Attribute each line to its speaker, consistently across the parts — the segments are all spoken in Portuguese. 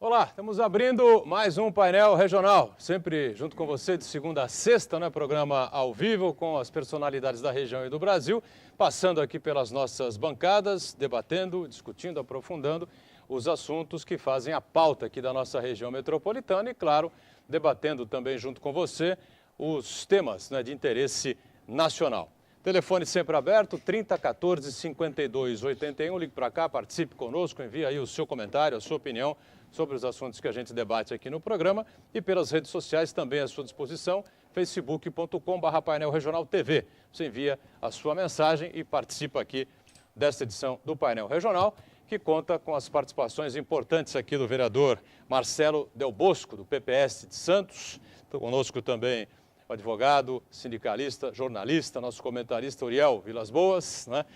Speaker 1: Olá, estamos abrindo mais um painel regional, sempre junto com você de segunda a sexta, né? Programa ao vivo com as personalidades da região e do Brasil, passando aqui pelas nossas bancadas, debatendo, discutindo, aprofundando os assuntos que fazem a pauta aqui da nossa região metropolitana e, claro, debatendo também junto com você os temas, né, de interesse nacional. Telefone sempre aberto, 3014 5281, ligue para cá, participe conosco, envie aí o seu comentário, a sua opinião sobre os assuntos que a gente debate aqui no programa e pelas redes sociais também à sua disposição, facebook.com/painel regional TV. Você envia a sua mensagem e participa aqui desta edição do Painel Regional, que conta com as participações importantes aqui do vereador Marcelo Del Bosco, do PPS de Santos. Estou conosco também o advogado, sindicalista, jornalista, nosso comentarista Uriel Vilas Boas, né?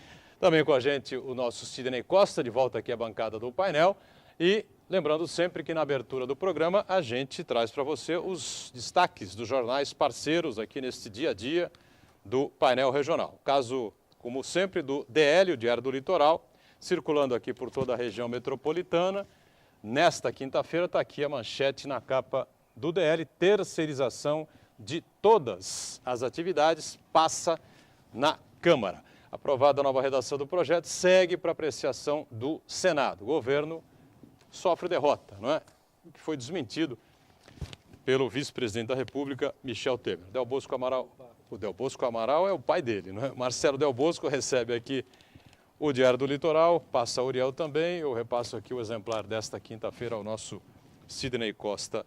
Speaker 1: Também com a gente o nosso Sidney Costa, de volta aqui à bancada do painel. E lembrando sempre que na abertura do programa a gente traz para você os destaques dos jornais parceiros aqui neste dia a dia do painel regional. Caso, como sempre, do DL, o Diário do Litoral, circulando aqui por toda a região metropolitana. Nesta quinta-feira está aqui a manchete na capa do DL, terceirização de todas as atividades passa na Câmara. Aprovada a nova redação do projeto, segue para apreciação do Senado. O governo sofre derrota, não é? O que foi desmentido pelo vice-presidente da República, Michel Temer. Del Bosco Amaral, o Del Bosco Amaral é o pai dele, não é? Marcelo Del Bosco recebe aqui o Diário do Litoral, passa a Uriel também. Eu repasso aqui o exemplar desta quinta-feira ao nosso Sidney Costa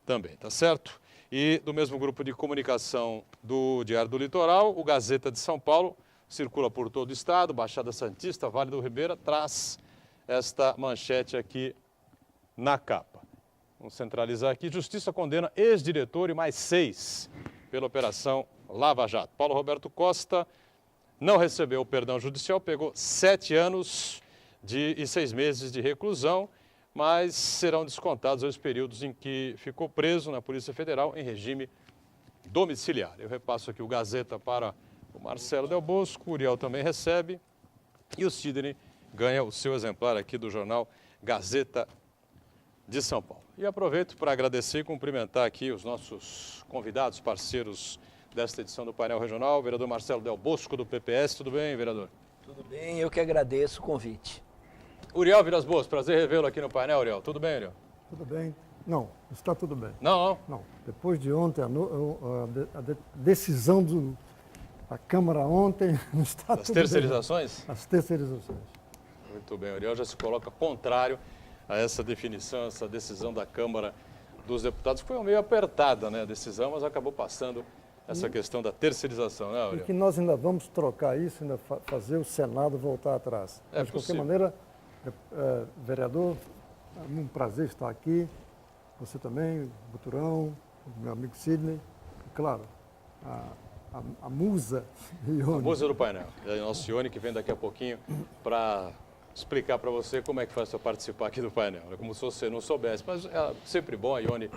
Speaker 1: também, tá certo? E do mesmo grupo de comunicação do Diário do Litoral, o Gazeta de São Paulo, circula por todo o estado, Baixada Santista, Vale do Ribeira, traz esta manchete aqui na capa. Vamos centralizar aqui. Justiça condena ex-diretor e mais 6 pela Operação Lava Jato. Paulo Roberto Costa não recebeu o perdão judicial, pegou 7 anos e 6 meses de reclusão, mas serão descontados os períodos em que ficou preso na Polícia Federal em regime domiciliar. Eu repasso aqui o Gazeta para o Marcelo Del Bosco, o Uriel também recebe e o Sidney ganha o seu exemplar aqui do jornal Gazeta de São Paulo. E aproveito para agradecer e cumprimentar aqui os nossos convidados, parceiros desta edição do Painel Regional, o vereador Marcelo Del Bosco, do PPS. Tudo bem, vereador?
Speaker 2: Tudo bem, eu que agradeço o convite.
Speaker 1: Uriel Vilas Boas, prazer revê-lo aqui no painel, Uriel. Tudo bem, Uriel?
Speaker 3: Tudo bem? Não, está tudo bem.
Speaker 1: Não?
Speaker 3: Não. Depois de ontem, a decisão da Câmara ontem, não está
Speaker 1: Das
Speaker 3: tudo bem.
Speaker 1: terceirizações?
Speaker 3: As terceirizações.
Speaker 1: Muito bem, Uriel já se coloca contrário a essa definição, essa decisão da Câmara dos Deputados. Foi meio apertada, né, a decisão, mas acabou passando essa questão da terceirização, né,
Speaker 3: E
Speaker 1: Uriel?
Speaker 3: que nós ainda vamos trocar isso, ainda fazer o Senado voltar atrás.
Speaker 1: É
Speaker 3: Mas, de qualquer
Speaker 1: possível.
Speaker 3: maneira, vereador, é um prazer estar aqui. Você também, Buturão, meu amigo Sidney. E, claro, a musa Ione.
Speaker 1: A musa do painel. É o nosso Ione, que vem daqui a pouquinho para explicar para você como é que faz para participar aqui do painel. É como se você não soubesse, mas é sempre bom a Ione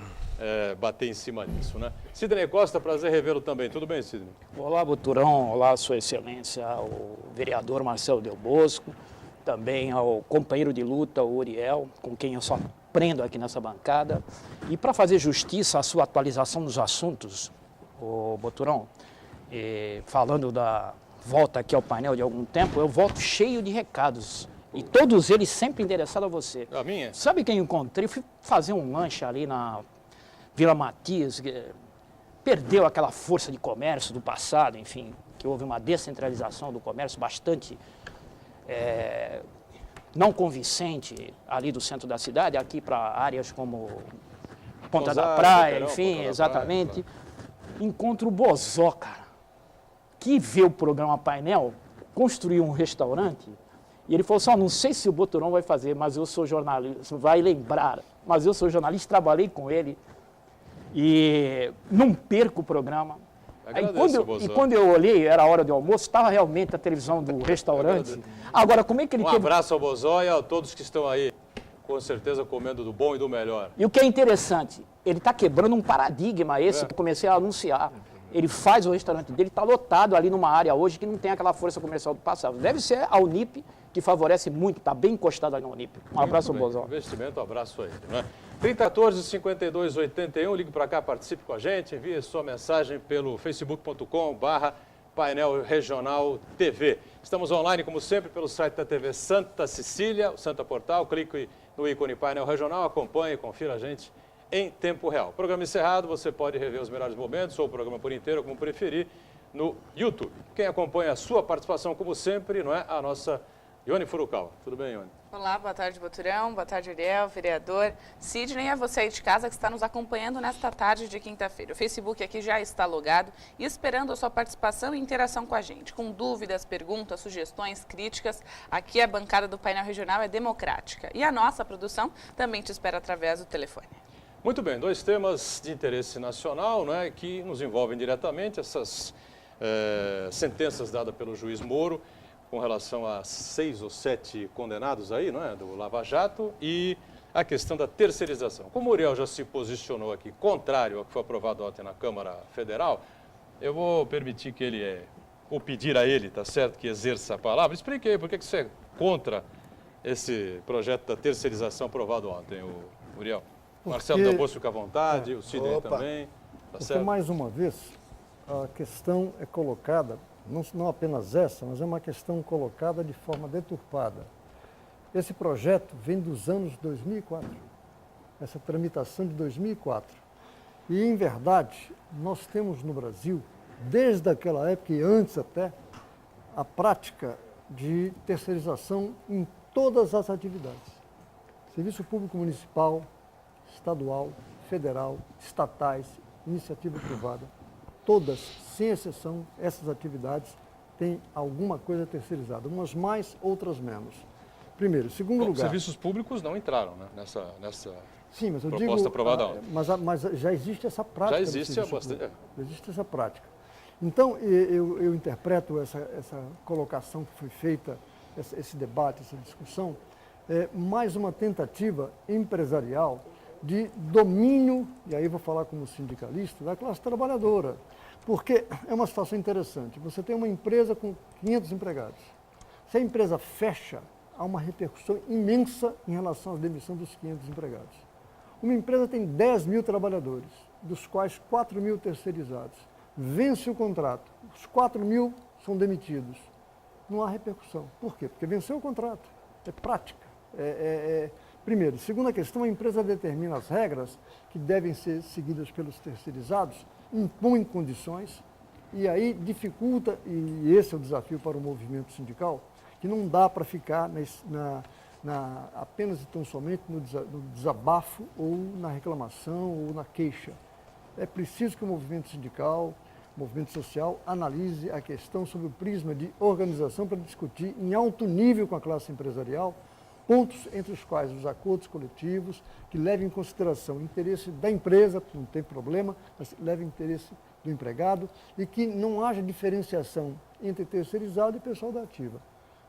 Speaker 1: bater em cima disso, né? Sidney Costa, prazer revê-lo também. Tudo bem, Sidney?
Speaker 4: Olá, Buturão. Olá, Sua Excelência, o vereador Marcelo Del Bosco, também ao companheiro de luta, o Uriel, com quem eu só aprendo aqui nessa bancada. E para fazer justiça à sua atualização dos assuntos, o Buturão, falando da volta aqui ao painel de algum tempo, eu volto cheio de recados. E todos eles sempre endereçados a você.
Speaker 1: A minha?
Speaker 4: Sabe quem eu encontrei? Eu fui fazer um lanche ali na Vila Matias, que perdeu aquela força de comércio do passado, enfim, que houve uma descentralização do comércio bastante não convincente ali do centro da cidade, aqui para áreas como Ponta da Praia, enfim, exatamente. Encontro o Bozó, cara, que vê o programa Painel, construiu um restaurante. E ele falou assim, não sei se o Boturão vai fazer, mas eu sou jornalista, vai lembrar, mas eu sou jornalista, trabalhei com ele e não perco o programa. Quando eu olhei, era a hora do almoço, estava realmente a televisão do restaurante. Agora, como é que ele teve...
Speaker 1: abraço ao Bozó e a todos que estão aí, com certeza comendo do bom e do melhor.
Speaker 4: E o que é interessante, ele está quebrando um paradigma esse que eu comecei a anunciar. Ele faz o restaurante dele, está lotado ali numa área hoje que não tem aquela força comercial do passado. Deve ser a Unip que favorece muito, está bem encostado ali na Unip. Um abraço, Bozó.
Speaker 1: Investimento, abraço a ele, né? 3014-5281, ligue para cá, participe com a gente, envie sua mensagem pelo facebook.com/Painel Regional TV. Estamos online, como sempre, pelo site da TV Santa Cecília, o Santa Portal. Clique no ícone Painel Regional, acompanhe, confira a gente em tempo real. Programa encerrado, você pode rever os melhores momentos ou o programa por inteiro, como preferir, no YouTube. Quem acompanha a sua participação, como sempre, não é a nossa Ione Furukawa. Tudo bem, Ione?
Speaker 5: Olá, boa tarde, Boturão, boa tarde, Uriel, vereador. Sidney, é você aí de casa que está nos acompanhando nesta tarde de quinta-feira. O Facebook aqui já está logado e esperando a sua participação e interação com a gente. Com dúvidas, perguntas, sugestões, críticas, aqui a bancada do Painel Regional é democrática. E a nossa produção também te espera através do telefone.
Speaker 1: Muito bem, dois temas de interesse nacional, né, que nos envolvem diretamente, essas sentenças dadas pelo juiz Moro com relação a 6 ou 7 condenados aí, não é, do Lava Jato, e a questão da terceirização. Como o Uriel já se posicionou aqui contrário ao que foi aprovado ontem na Câmara Federal, eu vou permitir que ele, ou pedir a ele, tá certo, que exerça a palavra. Explique aí por que você é contra esse projeto da terceirização aprovado ontem, o Uriel. Marcelo Delbosco fica à vontade, o Sidney também, tá certo?
Speaker 3: Porque, mais uma vez, a questão é colocada, não apenas essa, mas é uma questão colocada de forma deturpada. Esse projeto vem dos anos 2004, essa tramitação de 2004. E, em verdade, nós temos no Brasil, desde aquela época e antes até, a prática de terceirização em todas as atividades. Serviço público municipal, estadual, federal, estatais, iniciativa privada, todas, sem exceção, essas atividades têm alguma coisa terceirizada, umas mais, outras menos. Primeiro. Segundo lugar...
Speaker 1: Serviços públicos não entraram, né, nessa
Speaker 3: sim, mas eu
Speaker 1: proposta
Speaker 3: digo,
Speaker 1: aprovada ontem.
Speaker 3: Mas já existe essa prática.
Speaker 1: Já existe há bastante.
Speaker 3: Já existe essa prática. Então, eu interpreto essa colocação que foi feita, esse debate, essa discussão, mais uma tentativa empresarial de domínio, e aí vou falar como sindicalista, da classe trabalhadora. Porque é uma situação interessante. Você tem uma empresa com 500 empregados. Se a empresa fecha, há uma repercussão imensa em relação à demissão dos 500 empregados. Uma empresa tem 10 mil trabalhadores, dos quais 4 mil terceirizados. Vence o contrato, os 4 mil são demitidos. Não há repercussão. Por quê? Porque venceu o contrato. É prática. Primeiro. Segunda questão, a empresa determina as regras que devem ser seguidas pelos terceirizados, impõe condições e aí dificulta, e esse é o desafio para o movimento sindical, que não dá para ficar apenas e tão somente no desabafo ou na reclamação ou na queixa. É preciso que o movimento sindical, o movimento social, analise a questão sob o prisma de organização para discutir em alto nível com a classe empresarial pontos entre os quais os acordos coletivos, que levem em consideração o interesse da empresa, não tem problema, mas levem o interesse do empregado e que não haja diferenciação entre terceirizado e pessoal da ativa.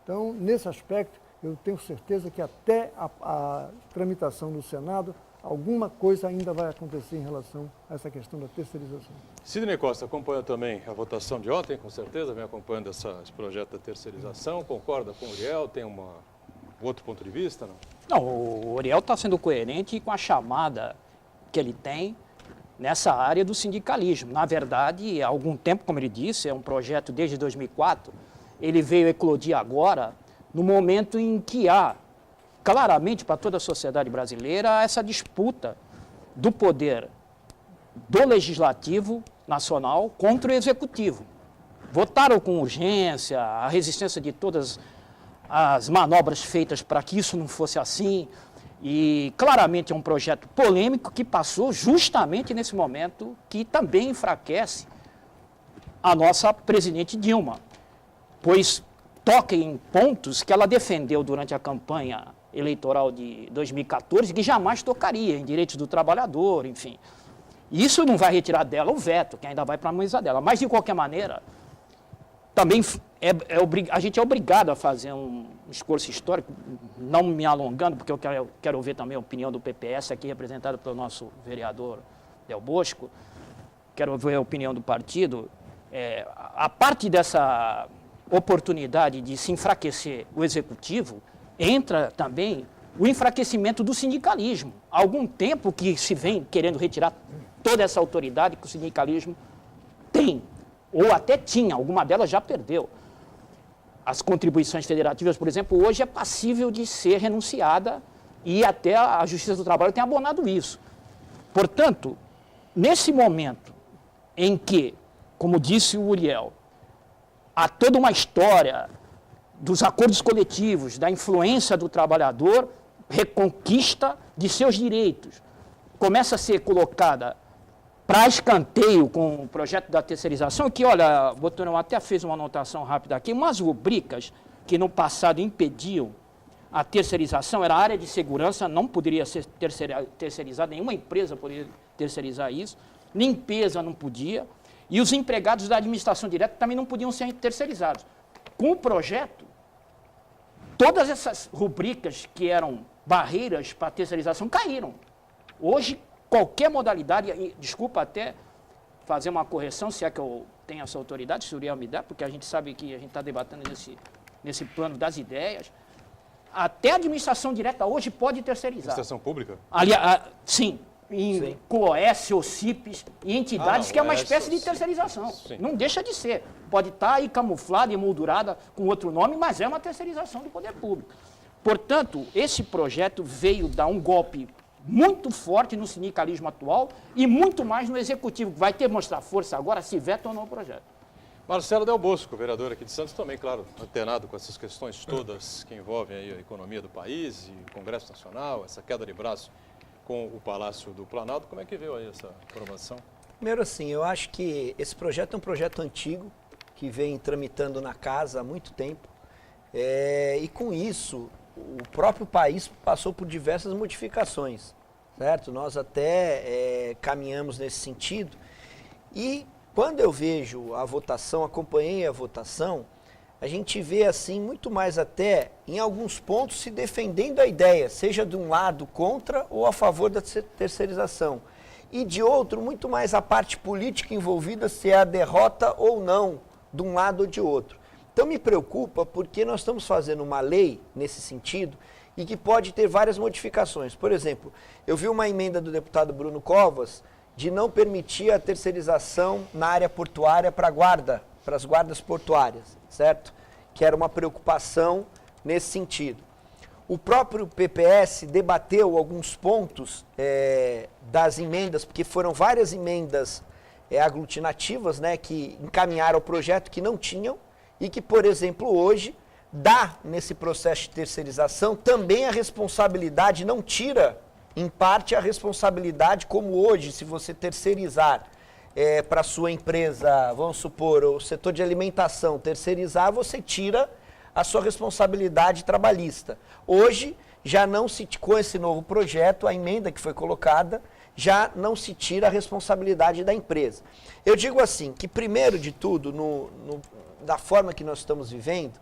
Speaker 3: Então, nesse aspecto, eu tenho certeza que até a tramitação do Senado, alguma coisa ainda vai acontecer em relação a essa questão da terceirização.
Speaker 1: Sidney Costa acompanha também a votação de ontem, com certeza, vem acompanhando esse projeto da terceirização, concorda com o Uriel, tem outro ponto de vista, não?
Speaker 4: Não, o Uriel está sendo coerente com a chamada que ele tem nessa área do sindicalismo. Na verdade, há algum tempo, como ele disse, é um projeto desde 2004, ele veio eclodir agora, no momento em que há, claramente para toda a sociedade brasileira, essa disputa do poder do Legislativo Nacional contra o Executivo. Votaram com urgência, a resistência de todas as manobras feitas para que isso não fosse assim, e claramente é um projeto polêmico que passou justamente nesse momento que também enfraquece a nossa presidente Dilma, pois toca em pontos que ela defendeu durante a campanha eleitoral de 2014, que jamais tocaria em direitos do trabalhador, enfim. Isso não vai retirar dela o veto, que ainda vai para a mesa dela, mas de qualquer maneira, também a gente é obrigado a fazer um discurso histórico, não me alongando, porque eu quero ouvir também a opinião do PPS, aqui representada pelo nosso vereador Delbosco, quero ouvir a opinião do partido. A parte dessa oportunidade de se enfraquecer o executivo, entra também o enfraquecimento do sindicalismo. Há algum tempo que se vem querendo retirar toda essa autoridade que o sindicalismo tem, ou até tinha, alguma delas já perdeu. As contribuições federativas, por exemplo, hoje é passível de ser renunciada e até a Justiça do Trabalho tem abonado isso. Portanto, nesse momento em que, como disse o Uriel, há toda uma história dos acordos coletivos, da influência do trabalhador, reconquista de seus direitos, começa a ser colocada para escanteio com o projeto da terceirização, que, olha, Boturão até fez uma anotação rápida aqui, umas rubricas que no passado impediam a terceirização, era a área de segurança, não poderia ser terceirizada, nenhuma empresa poderia terceirizar isso, limpeza não podia, e os empregados da administração direta também não podiam ser terceirizados. Com o projeto, todas essas rubricas que eram barreiras para a terceirização caíram. Hoje, qualquer modalidade, e, desculpa até fazer uma correção, se é que eu tenho essa autoridade, se o Uriel me dá, porque a gente sabe que a gente está debatendo nesse plano das ideias, até a administração direta hoje pode terceirizar.
Speaker 1: Administração pública?
Speaker 4: Sim, em COES ou CIPs, e entidades que é uma espécie de terceirização.
Speaker 1: Sim.
Speaker 4: Não deixa de ser. Pode estar aí camuflada, emoldurada com outro nome, mas é uma terceirização do poder público. Portanto, esse projeto veio dar um golpe muito forte no sindicalismo atual e muito mais no executivo, que vai ter que mostrar força agora se veta ou não o projeto.
Speaker 1: Marcelo Del Bosco, vereador aqui de Santos, também, claro, antenado com essas questões todas que envolvem aí a economia do país e o Congresso Nacional, essa queda de braço com o Palácio do Planalto. Como é que veio aí essa aprovação?
Speaker 2: Primeiro assim, eu acho que esse projeto é um projeto antigo, que vem tramitando na casa há muito tempo, e com isso o próprio país passou por diversas modificações, certo? Nós até caminhamos nesse sentido e quando eu vejo a votação, acompanhei a votação, a gente vê assim muito mais até em alguns pontos se defendendo a ideia, seja de um lado contra ou a favor da terceirização. E de outro, muito mais a parte política envolvida, se é a derrota ou não, de um lado ou de outro. Então me preocupa porque nós estamos fazendo uma lei nesse sentido e que pode ter várias modificações. Por exemplo, eu vi uma emenda do deputado Bruno Covas de não permitir a terceirização na área portuária para as guardas portuárias, certo? Que era uma preocupação nesse sentido. O próprio PPS debateu alguns pontos das emendas, porque foram várias emendas aglutinativas, né, que encaminharam o projeto que não tinham e que, por exemplo, hoje dá nesse processo de terceirização também a responsabilidade, não tira em parte a responsabilidade, como hoje, se você terceirizar para a sua empresa, vamos supor, o setor de alimentação, terceirizar, você tira a sua responsabilidade trabalhista. Hoje, já não se, com esse novo projeto, a emenda que foi colocada, já não se tira a responsabilidade da empresa. Eu digo assim, que primeiro de tudo, da forma que nós estamos vivendo,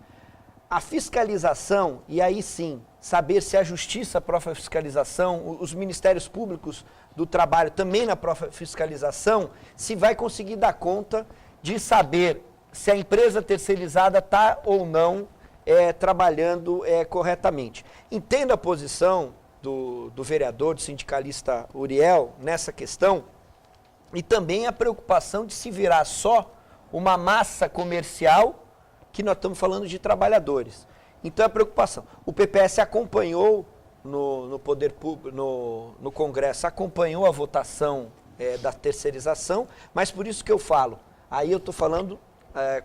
Speaker 2: a fiscalização, e aí sim, saber se a justiça, a própria fiscalização, os ministérios públicos do trabalho também na própria fiscalização, se vai conseguir dar conta de saber se a empresa terceirizada está ou não trabalhando corretamente. Entendo a posição do vereador, do sindicalista Uriel nessa questão e também a preocupação de se virar só uma massa comercial que nós estamos falando de trabalhadores. Então a preocupação. O PPS acompanhou no Poder Público, no Congresso, acompanhou a votação da terceirização, mas por isso que eu falo, aí eu estou falando,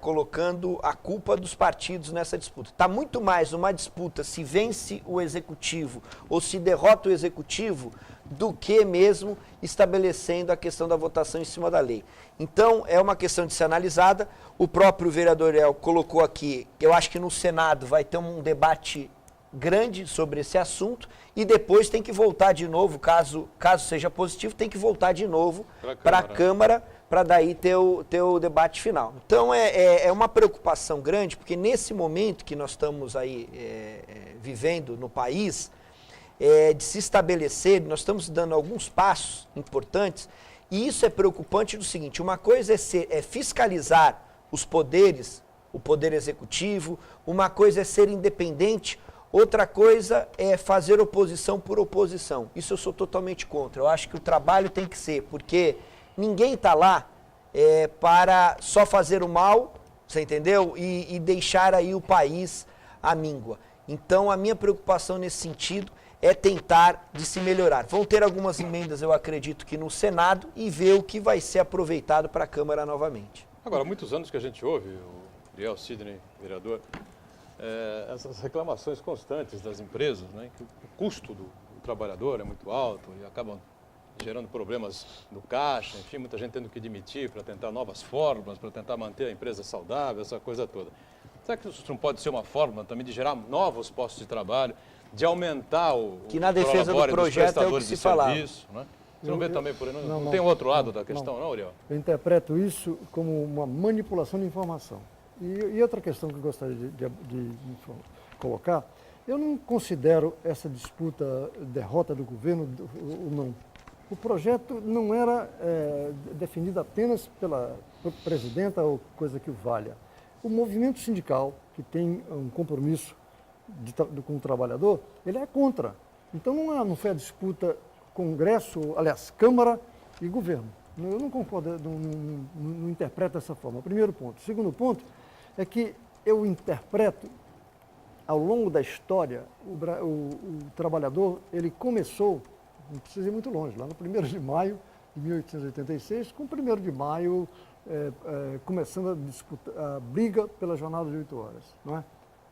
Speaker 2: colocando a culpa dos partidos nessa disputa. Está muito mais uma disputa se vence o Executivo ou se derrota o Executivo do que mesmo estabelecendo a questão da votação em cima da lei. Então, é uma questão de ser analisada. O próprio vereador El colocou aqui, eu acho que no Senado vai ter um debate grande sobre esse assunto e depois tem que voltar de novo, caso seja positivo, tem que voltar de novo para a Câmara para daí ter o debate final. Então, é uma preocupação grande, porque nesse momento que nós estamos aí vivendo no país, de se estabelecer, nós estamos dando alguns passos importantes, e isso é preocupante do seguinte, uma coisa é fiscalizar os poderes o poder executivo, uma coisa é ser independente, outra coisa é fazer oposição por oposição. Isso eu sou totalmente contra. Eu acho que o trabalho tem que ser, porque ninguém está lá para só fazer o mal, você entendeu? E deixar aí o país à míngua. Então, a minha preocupação nesse sentido é tentar de se melhorar. Vão ter algumas emendas, eu acredito que no Senado, e ver o que vai ser aproveitado para a Câmara novamente.
Speaker 1: Agora, há muitos anos que a gente ouve, o Uriel, Sidney, vereador, essas reclamações constantes das empresas, né, que o custo do trabalhador é muito alto e acabam gerando problemas no caixa, enfim, muita gente tendo que demitir para tentar novas formas, para tentar manter a empresa saudável, essa coisa toda. Será que isso não pode ser uma forma também de gerar novos postos de trabalho, de aumentar o
Speaker 2: que na defesa do projeto é o que se falava.
Speaker 1: Né? Você não vê também por aí? Não tem outro lado da questão, não, Uriel?
Speaker 3: Eu interpreto isso como uma manipulação de informação. E outra questão que eu gostaria de colocar, eu não considero essa disputa derrota do governo ou não. O projeto não era definido apenas pela presidenta ou coisa que o valha. O movimento sindical, que tem um compromisso com o trabalhador, ele é contra. Então não foi a disputa Congresso, aliás, Câmara e governo. Eu não concordo, não interpreto dessa forma. Primeiro ponto. Segundo ponto é que eu interpreto, ao longo da história, o trabalhador, ele começou, não precisa ir muito longe, lá no 1º de maio de 1886, com o 1º de maio começando a briga pela jornada de 8 horas, não é?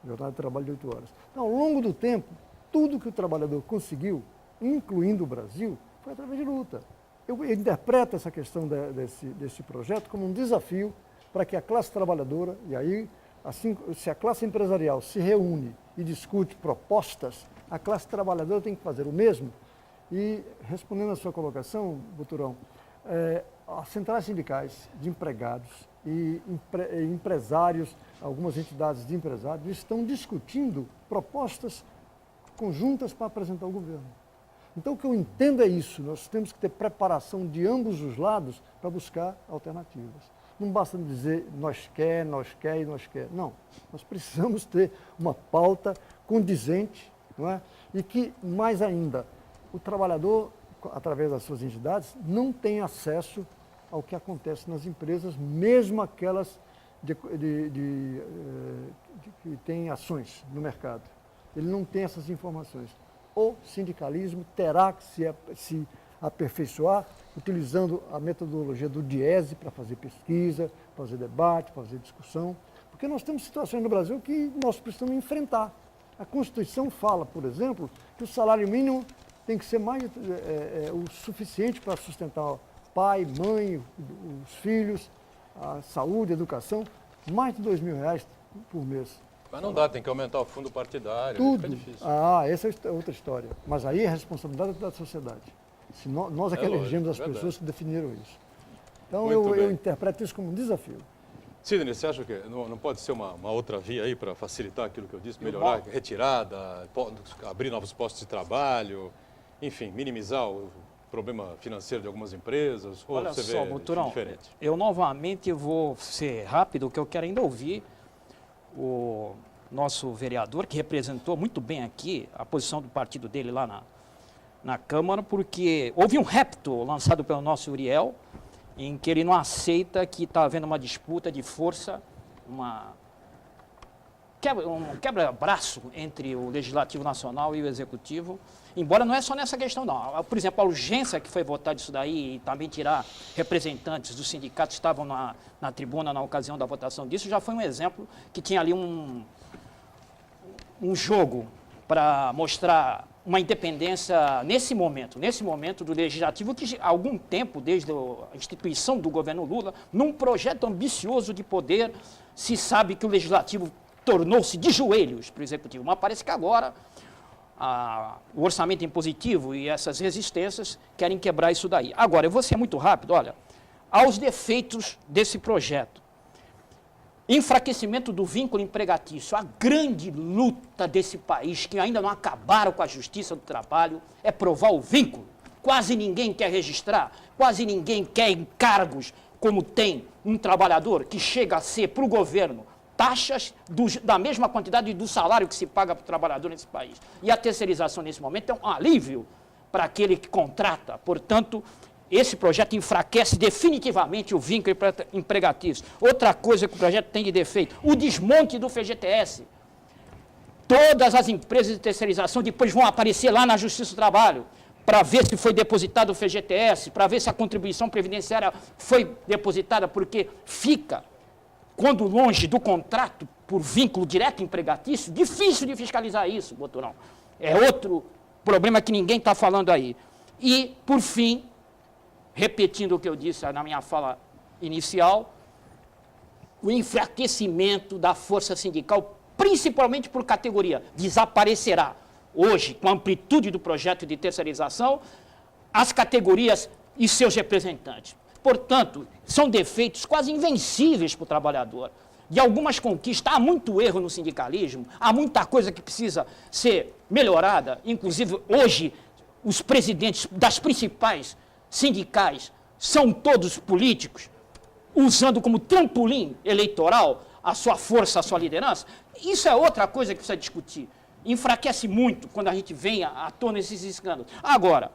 Speaker 3: Jornada de trabalho de 8 horas. Então, ao longo do tempo, tudo que o trabalhador conseguiu, incluindo o Brasil, foi através de luta. Eu interpreto essa questão desse projeto como um desafio para que a classe trabalhadora, e aí, assim, se a classe empresarial se reúne e discute propostas, a classe trabalhadora tem que fazer o mesmo. E, respondendo à sua colocação, Buturão, as centrais sindicais de empregados e empresários, algumas entidades de empresários, estão discutindo propostas conjuntas para apresentar ao governo. Então, o que eu entendo é isso, nós temos que ter preparação de ambos os lados para buscar alternativas. Não basta dizer nós quer. Não, nós precisamos ter uma pauta condizente, não é? E que, mais ainda, o trabalhador, através das suas entidades, não tem acesso ao que acontece nas empresas, mesmo aquelas que têm ações no mercado. Ele não tem essas informações. O sindicalismo terá que se aperfeiçoar, utilizando a metodologia do DIESE para fazer pesquisa, fazer debate, fazer discussão, porque nós temos situações no Brasil que nós precisamos enfrentar. A Constituição fala, por exemplo, que o salário mínimo tem que ser mais o suficiente para sustentar pai, mãe, os filhos, a saúde, a educação, mais de R$2.000 por mês.
Speaker 1: Mas não dá, tem que aumentar o fundo partidário,
Speaker 3: Tudo.
Speaker 1: fica difícil.
Speaker 3: Essa é outra história. Mas aí é responsabilidade da sociedade. Se nós é que elegemos as pessoas que definiram isso. Então eu interpreto isso como um desafio.
Speaker 1: Sidney, você acha que não pode ser uma outra via aí para facilitar aquilo que eu disse, melhorar, retirada, abrir novos postos de trabalho, enfim, minimizar o problema financeiro de algumas empresas? Ou
Speaker 4: olha
Speaker 1: você
Speaker 4: só,
Speaker 1: vê
Speaker 4: Buturão,
Speaker 1: diferente?
Speaker 4: eu novamente vou ser rápido, que eu quero ainda ouvir o nosso vereador, que representou muito bem aqui a posição do partido dele lá na Câmara, porque houve um repto lançado pelo nosso Uriel, em que ele não aceita que está havendo uma disputa de força, um quebra-braço entre o Legislativo Nacional e o Executivo, embora não é só nessa questão, não. Por exemplo, a urgência que foi votar disso daí e também tirar representantes dos sindicatos que estavam na tribuna na ocasião da votação disso, já foi um exemplo que tinha ali um jogo para mostrar uma independência nesse momento do Legislativo, que há algum tempo, desde a instituição do governo Lula, num projeto ambicioso de poder, se sabe que o Legislativo tornou-se de joelhos para o Executivo, mas parece que agora o orçamento impositivo e essas resistências querem quebrar isso daí. Agora, eu vou ser muito rápido, olha, aos defeitos desse projeto. Enfraquecimento do vínculo empregatício, a grande luta desse país, que ainda não acabaram com a justiça do trabalho, é provar o vínculo. Quase ninguém quer registrar, quase ninguém quer encargos, como tem um trabalhador que chega a ser, para o governo, taxas da mesma quantidade do salário que se paga para o trabalhador nesse país. E a terceirização, nesse momento, é um alívio para aquele que contrata. Portanto, esse projeto enfraquece definitivamente o vínculo empregatício. Outra coisa que o projeto tem de defeito, o desmonte do FGTS. Todas as empresas de terceirização depois vão aparecer lá na Justiça do Trabalho para ver se foi depositado o FGTS, para ver se a contribuição previdenciária foi depositada, porque fica, quando longe do contrato, por vínculo direto empregatício, difícil de fiscalizar isso, Boturão. É outro problema que ninguém está falando aí. E, por fim, repetindo o que eu disse na minha fala inicial, o enfraquecimento da força sindical, principalmente por categoria, desaparecerá. Hoje, com a amplitude do projeto de terceirização, as categorias e seus representantes. Portanto, são defeitos quase invencíveis para o trabalhador. De algumas conquistas, há muito erro no sindicalismo, há muita coisa que precisa ser melhorada. Inclusive, hoje, os presidentes das principais sindicais são todos políticos, usando como trampolim eleitoral a sua força, a sua liderança. Isso é outra coisa que precisa discutir. Enfraquece muito quando a gente vem à tona esses escândalos. Agora,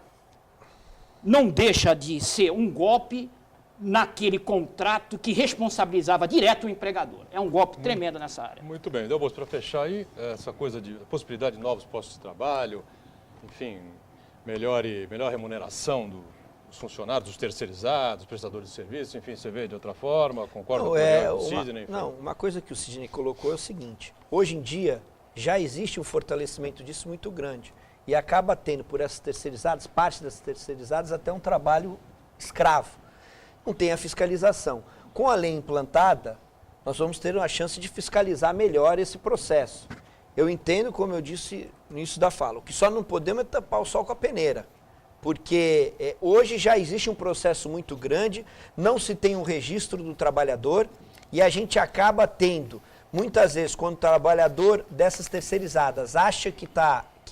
Speaker 4: não deixa de ser um golpe naquele contrato que responsabilizava direto o empregador. É um golpe tremendo nessa área.
Speaker 1: Muito bem. Delbos, para fechar aí, essa coisa de possibilidade de novos postos de trabalho, enfim, melhor remuneração dos funcionários, dos terceirizados, dos prestadores de serviço, enfim, você vê de outra forma, concorda com o Sidney? Enfim.
Speaker 2: Não, uma coisa que o Sidney colocou é o seguinte, hoje em dia já existe um fortalecimento disso muito grande e acaba tendo por essas terceirizadas, parte das terceirizadas, até um trabalho escravo. Não tem a fiscalização. Com a lei implantada, nós vamos ter uma chance de fiscalizar melhor esse processo. Eu entendo, como eu disse no início da fala, o que só não podemos é tapar o sol com a peneira. Porque hoje já existe um processo muito grande, não se tem um registro do trabalhador e a gente acaba tendo, muitas vezes, quando o trabalhador dessas terceirizadas acha que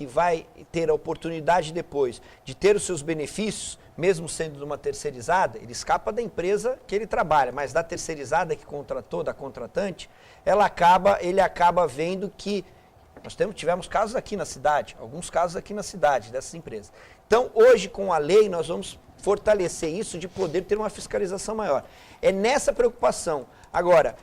Speaker 2: vai ter a oportunidade depois de ter os seus benefícios, mesmo sendo de uma terceirizada, ele escapa da empresa que ele trabalha, mas da terceirizada que contratou, da contratante, ele acaba vendo que nós tivemos casos aqui na cidade, alguns casos aqui na cidade dessas empresas. Então, hoje, com a lei, nós vamos fortalecer isso de poder ter uma fiscalização maior. É nessa preocupação. Agora,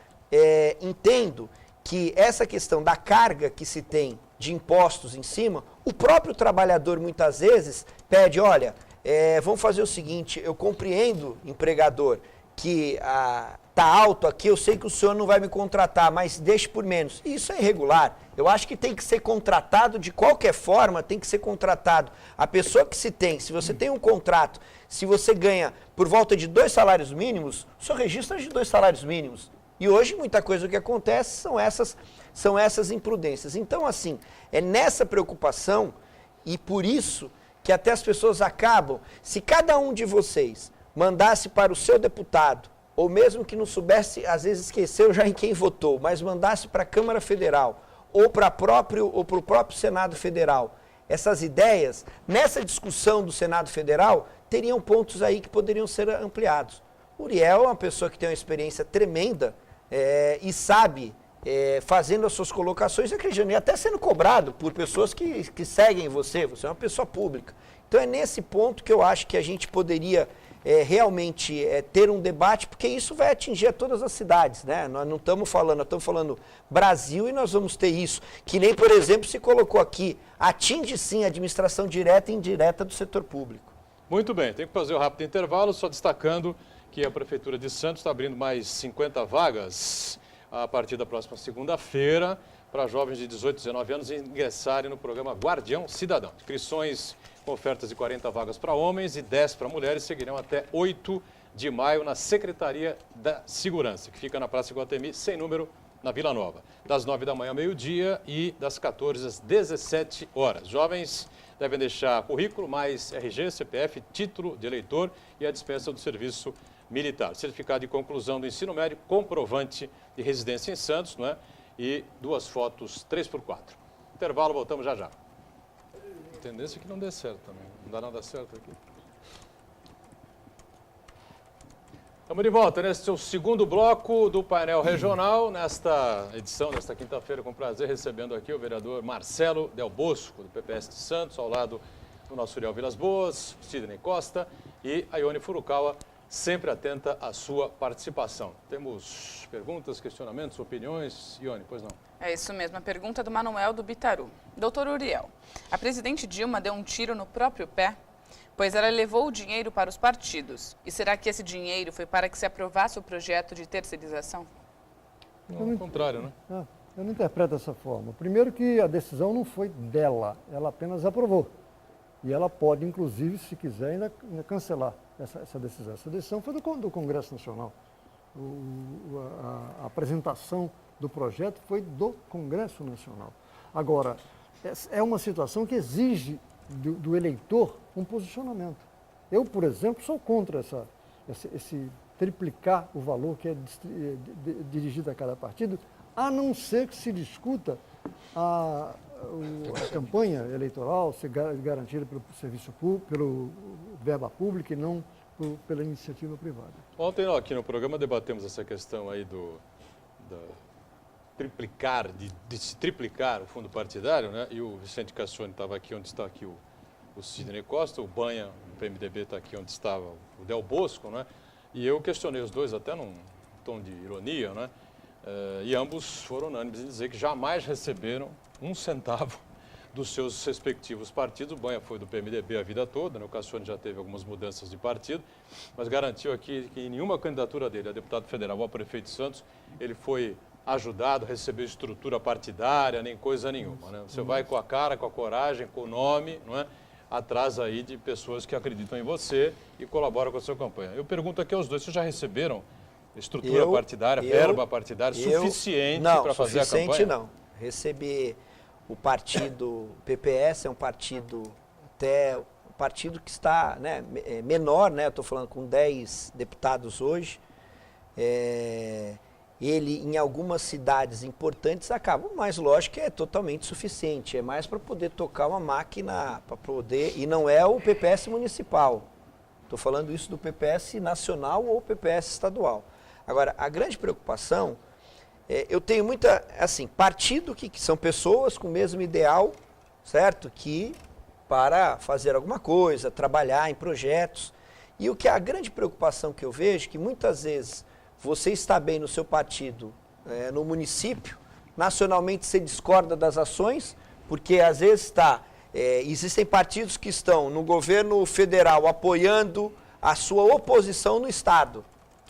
Speaker 2: entendo que essa questão da carga que se tem de impostos em cima, o próprio trabalhador, muitas vezes, pede, olha, vamos fazer o seguinte, eu compreendo, empregador, que está alto aqui, eu sei que o senhor não vai me contratar, mas deixe por menos. Isso é irregular. Eu acho que tem que ser contratado de qualquer forma, tem que ser contratado. A pessoa que se você tem um contrato, se você ganha por volta de 2 salários mínimos, o senhor registra de 2 salários mínimos. E hoje muita coisa que acontece são essas imprudências. Então, assim, é nessa preocupação e por isso que até as pessoas acabam, se cada um de vocês mandasse para o seu deputado, ou mesmo que não soubesse, às vezes esqueceu já em quem votou, mas mandasse para a Câmara Federal ou para o próprio Senado Federal, essas ideias, nessa discussão do Senado Federal, teriam pontos aí que poderiam ser ampliados. Uriel é uma pessoa que tem uma experiência tremenda e sabe, fazendo as suas colocações, acreditando, e até sendo cobrado por pessoas que seguem você é uma pessoa pública. Então é nesse ponto que eu acho que a gente poderia realmente ter um debate, porque isso vai atingir todas as cidades, né? Nós não estamos falando, nós estamos falando Brasil e nós vamos ter isso, que nem, por exemplo, se colocou aqui, atinge sim a administração direta e indireta do setor público.
Speaker 1: Muito bem, tem que fazer o rápido intervalo, só destacando que a Prefeitura de Santos está abrindo mais 50 vagas a partir da próxima segunda-feira para jovens de 18 e 19 anos ingressarem no programa Guardião Cidadão. Inscrições com ofertas de 40 vagas para homens e 10 para mulheres seguirão até 8 de maio na Secretaria da Segurança, que fica na Praça Iguatemi, sem número, na Vila Nova, das 9 da manhã ao meio-dia e das 14 às 17 horas. Jovens devem deixar currículo, mais RG, CPF, título de eleitor e a dispensa do serviço militar. Certificado de conclusão do ensino médio, comprovante de residência em Santos, não é? E 2 fotos 3x4. Intervalo, voltamos já já. A tendência é que não dê certo também. Não dá nada certo aqui. Estamos de volta nesse seu segundo bloco do painel regional, nesta edição, nesta quinta-feira, com prazer, recebendo aqui o vereador Marcelo Del Bosco, do PPS de Santos, ao lado do nosso Uriel Vilas Boas, Sidney Costa e a Ione Furukawa, sempre atenta à sua participação. Temos perguntas, questionamentos, opiniões? Ione, pois não?
Speaker 5: É isso mesmo, a pergunta do Manuel do Bitaru. Doutor Uriel, a presidente Dilma deu um tiro no próprio pé, pois ela levou o dinheiro para os partidos. E será que esse dinheiro foi para que se aprovasse o projeto de terceirização?
Speaker 1: Não, ao contrário, né?
Speaker 3: Eu não interpreto dessa forma. Primeiro que a decisão não foi dela, ela apenas aprovou. E ela pode, inclusive, se quiser, ainda cancelar essa decisão. Essa decisão foi do Congresso Nacional. A apresentação do projeto foi do Congresso Nacional. Agora, é uma situação que exige do eleitor um posicionamento. Eu, por exemplo, sou contra esse triplicar o valor que é dirigido a cada partido, a não ser que se discuta a campanha eleitoral ser garantida pelo serviço público, pelo verba pública e não pela iniciativa privada.
Speaker 1: Ontem aqui no programa debatemos essa questão aí de se triplicar o fundo partidário, né? E o Vicente Cassoni estava aqui onde está aqui o Sidney Costa, o Banha, o PMDB está aqui onde estava o Del Bosco, né? E eu questionei os dois até num tom de ironia, né? E ambos foram unânimes em dizer que jamais receberam um centavo dos seus respectivos partidos. O Banha foi do PMDB a vida toda, né? O Cassoni já teve algumas mudanças de partido, mas garantiu aqui que em nenhuma candidatura dele a deputado federal ou a prefeito de Santos, ele foi ajudado, recebeu estrutura partidária, nem coisa nenhuma, né? Você vai com a cara, com a coragem, com o nome, não é? Atrás aí de pessoas que acreditam em você e colaboram com a sua campanha. Eu pergunto aqui aos dois, vocês já receberam estrutura partidária, verba partidária suficiente para fazer a campanha?
Speaker 2: Não, suficiente não. Receber o partido PPS é um partido que está, né, menor, né? Eu estou falando com 10 deputados hoje. Ele, em algumas cidades importantes, acaba, mas lógico que é totalmente suficiente. É mais para poder tocar uma máquina, para poder... E não é o PPS municipal. Estou falando isso do PPS nacional ou PPS estadual. Agora, a grande preocupação, eu tenho muita, assim, partido que são pessoas com o mesmo ideal, certo? Que para fazer alguma coisa, trabalhar em projetos. E o que a grande preocupação que eu vejo, que muitas vezes você está bem no seu partido, no município, nacionalmente você discorda das ações, porque às vezes existem partidos que estão no governo federal apoiando a sua oposição no estado.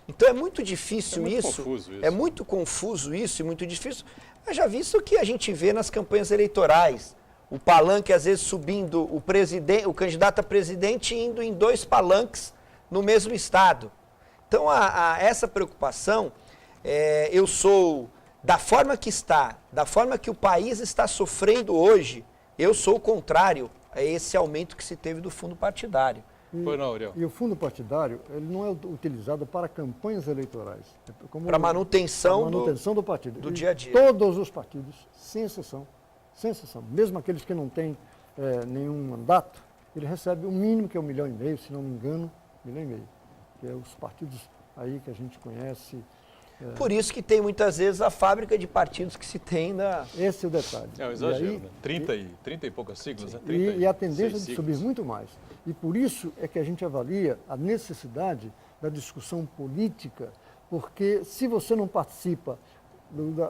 Speaker 2: Então é muito difícil isso. É muito confuso isso e muito difícil. Mas já visto o que a gente vê nas campanhas eleitorais. O palanque às vezes subindo, o candidato a presidente indo em 2 palanques no mesmo estado. Então, essa preocupação, eu sou, da forma que está, da forma que o país está sofrendo hoje, eu sou o contrário a esse aumento que se teve do fundo partidário.
Speaker 3: E o fundo partidário, ele não é utilizado para campanhas eleitorais.
Speaker 2: Para manutenção
Speaker 3: do partido.
Speaker 2: Do dia a dia.
Speaker 3: Todos os partidos, sem exceção, mesmo aqueles que não têm nenhum mandato, ele recebe o mínimo, que é 1,5 milhão, se não me engano, 1,5 milhão. Que é os partidos aí que a gente conhece.
Speaker 2: Por isso que tem muitas vezes a fábrica de partidos que se tem na...
Speaker 3: Esse é o detalhe.
Speaker 1: É um exagero, né? 30 e poucas siglas, né?
Speaker 3: E a tendência de subir muito mais. E por isso é que a gente avalia a necessidade da discussão política, porque se você não participa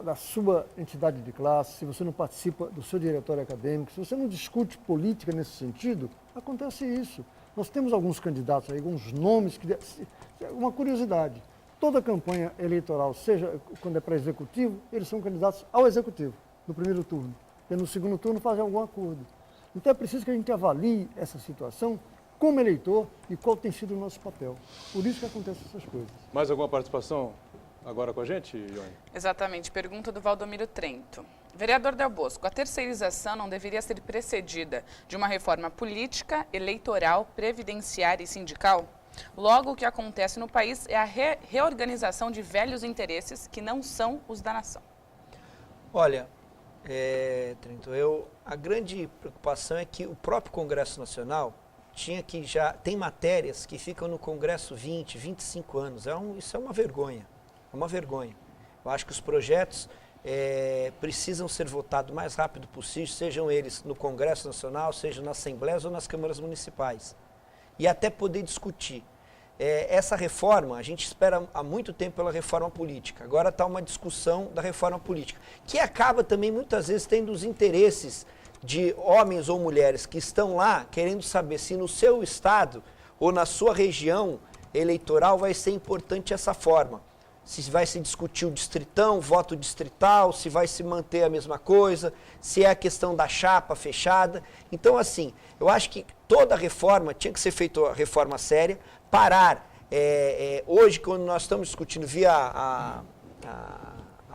Speaker 3: da sua entidade de classe, se você não participa do seu diretório acadêmico, se você não discute política nesse sentido, acontece isso. Nós temos alguns candidatos aí, alguns nomes, uma curiosidade. Toda campanha eleitoral, seja quando é para executivo, eles são candidatos ao executivo, no primeiro turno. E no segundo turno fazem algum acordo. Então é preciso que a gente avalie essa situação como eleitor e qual tem sido o nosso papel. Por isso que acontecem essas coisas.
Speaker 1: Mais alguma participação agora com a gente, Ione?
Speaker 5: Exatamente. Pergunta do Valdomiro Trento. Vereador Del Bosco, a terceirização não deveria ser precedida de uma reforma política, eleitoral, previdenciária e sindical? Logo, o que acontece no país é a reorganização de velhos interesses que não são os da nação.
Speaker 2: Olha, Trento, a grande preocupação é que o próprio Congresso Nacional, tinha que já... Tem matérias que ficam no Congresso 20, 25 anos. Isso é uma vergonha. É uma vergonha. Eu acho que os projetos precisam ser votados o mais rápido possível, sejam eles no Congresso Nacional, seja nas Assembleias ou nas câmaras municipais. E até poder discutir. Essa reforma, a gente espera há muito tempo pela reforma política. Agora está uma discussão da reforma política, que acaba também muitas vezes tendo os interesses de homens ou mulheres que estão lá querendo saber se no seu estado ou na sua região eleitoral vai ser importante essa forma. Se vai se discutir o distritão, voto distrital, se vai se manter a mesma coisa, se é a questão da chapa fechada. Então, assim, eu acho que toda reforma tinha que ser feita a reforma séria, parar. Hoje, quando nós estamos discutindo via a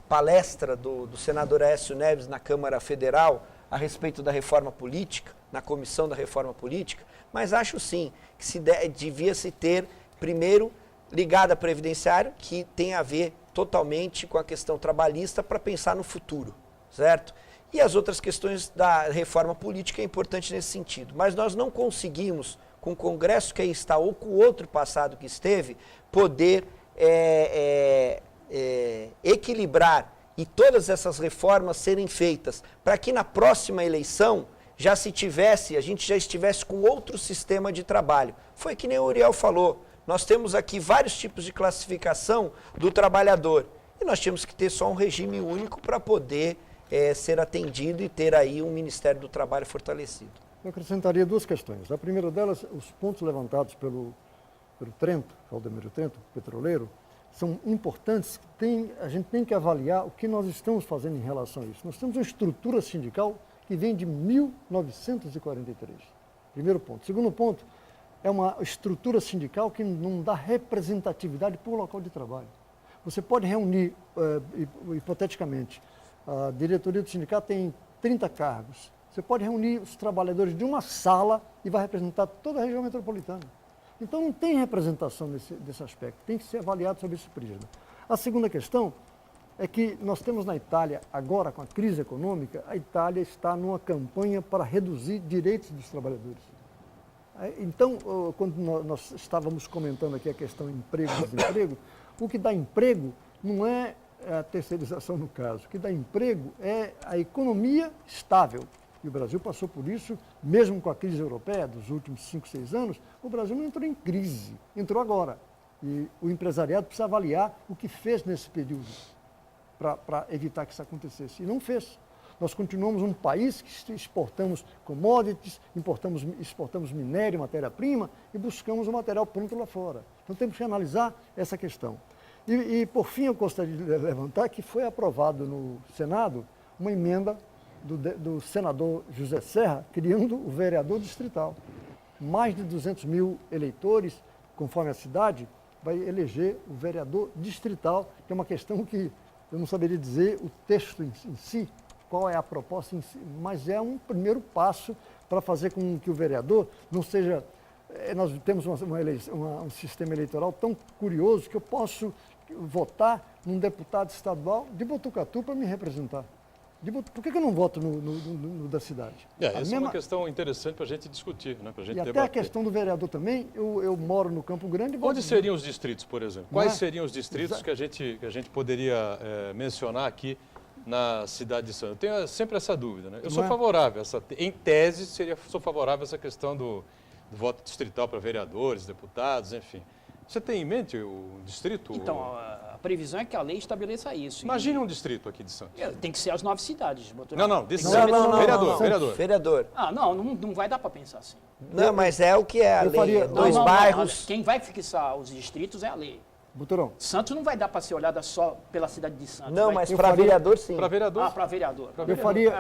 Speaker 2: palestra do senador Aécio Neves na Câmara Federal a respeito da reforma política, na comissão da reforma política, mas acho sim que devia se ter, primeiro, ligada à previdenciária, que tem a ver totalmente com a questão trabalhista para pensar no futuro, certo? E as outras questões da reforma política é importante nesse sentido. Mas nós não conseguimos, com o Congresso que aí está ou com o outro passado que esteve, poder equilibrar e todas essas reformas serem feitas para que na próxima eleição a gente já estivesse com outro sistema de trabalho. Foi que nem o Uriel falou. Nós temos aqui vários tipos de classificação do trabalhador e nós tínhamos que ter só um regime único para poder ser atendido e ter aí um Ministério do Trabalho fortalecido.
Speaker 3: Eu acrescentaria duas questões. A primeira delas, os pontos levantados pelo Trento, Valdemiro Trento, petroleiro, são importantes, a gente tem que avaliar o que nós estamos fazendo em relação a isso. Nós temos uma estrutura sindical que vem de 1943, primeiro ponto. Segundo ponto, é uma estrutura sindical que não dá representatividade por local de trabalho. Você pode reunir, hipoteticamente, a diretoria do sindicato tem 30 cargos. Você pode reunir os trabalhadores de uma sala e vai representar toda a região metropolitana. Então não tem representação desse aspecto, tem que ser avaliado sob esse prisma. A segunda questão é que nós temos na Itália, agora com a crise econômica, a Itália está numa campanha para reduzir direitos dos trabalhadores. Então, quando nós estávamos comentando aqui a questão emprego e desemprego, o que dá emprego não é a terceirização no caso, o que dá emprego é a economia estável. E o Brasil passou por isso, mesmo com a crise europeia dos últimos 5, 6 anos, o Brasil não entrou em crise, entrou agora. E o empresariado precisa avaliar o que fez nesse período para evitar que isso acontecesse. E não fez. Nós continuamos um país que exportamos commodities, exportamos minério, matéria-prima e buscamos o material pronto lá fora. Então temos que analisar essa questão. E por fim, eu gostaria de levantar que foi aprovado no Senado uma emenda do senador José Serra, criando o vereador distrital. Mais de 200 mil eleitores, conforme a cidade, vai eleger o vereador distrital, que é uma questão que eu não saberia dizer o texto em si, qual é a proposta em si, mas é um primeiro passo para fazer com que o vereador não seja... Nós temos um sistema eleitoral tão curioso que eu posso votar num deputado estadual de Botucatu para me representar. Por que eu não voto no da cidade?
Speaker 1: Essa é uma questão interessante para a gente discutir, né? Para a gente debater.
Speaker 3: Até a questão do vereador também, eu moro no Campo Grande...
Speaker 1: Onde seriam os distritos, por exemplo? Quais seriam os distritos que a gente poderia mencionar aqui na cidade de Santos? Eu tenho sempre essa dúvida, né? Eu sou favorável, em tese, sou favorável a essa questão do voto distrital para vereadores, deputados, enfim. Você tem em mente o distrito?
Speaker 4: Então, a previsão é que a lei estabeleça isso.
Speaker 1: Imagine um distrito aqui de Santos.
Speaker 4: Tem que ser as 9 cidades.
Speaker 1: Não, vereador.
Speaker 4: Ah, não vai dar para pensar assim.
Speaker 2: Não, mas é o que é a lei, dois bairros.
Speaker 4: Quem vai fixar os distritos é a lei.
Speaker 3: Buturão.
Speaker 4: Santos não vai dar para ser olhada só pela cidade de Santos.
Speaker 2: Não, mas para vereador, sim.
Speaker 1: Para vereador?
Speaker 4: Ah, para vereador.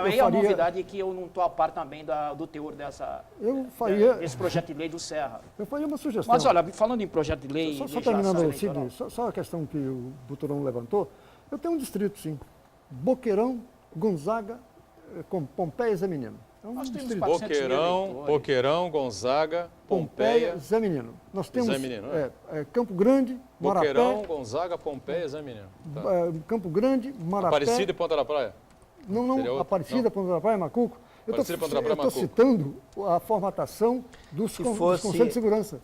Speaker 3: Aí
Speaker 4: é uma novidade que eu não estou a par também do teor desse projeto de lei do Serra.
Speaker 3: Eu faria uma sugestão.
Speaker 4: Mas olha, falando em projeto de lei...
Speaker 3: Só terminando, Sidney, só a questão que o Buturão levantou, eu tenho um distrito, sim. Boqueirão, Gonzaga, Pompeia e Zé Menino.
Speaker 4: Nós temos 400 mil eleitores.
Speaker 1: Boqueirão, Gonzaga, Pompeia,
Speaker 3: Zé Menino. Nós temos
Speaker 1: Zé Menino,
Speaker 3: Campo Grande, Marapé...
Speaker 1: Boqueirão, Gonzaga, Pompeia e Zé Menino.
Speaker 3: Campo Grande, Marapé...
Speaker 1: Aparecida e Ponta da Praia?
Speaker 3: Não, Aparecida, Ponta da Praia, Macuco. Eu
Speaker 1: Participa contra a
Speaker 3: estou citando a formatação dos conselhos de segurança,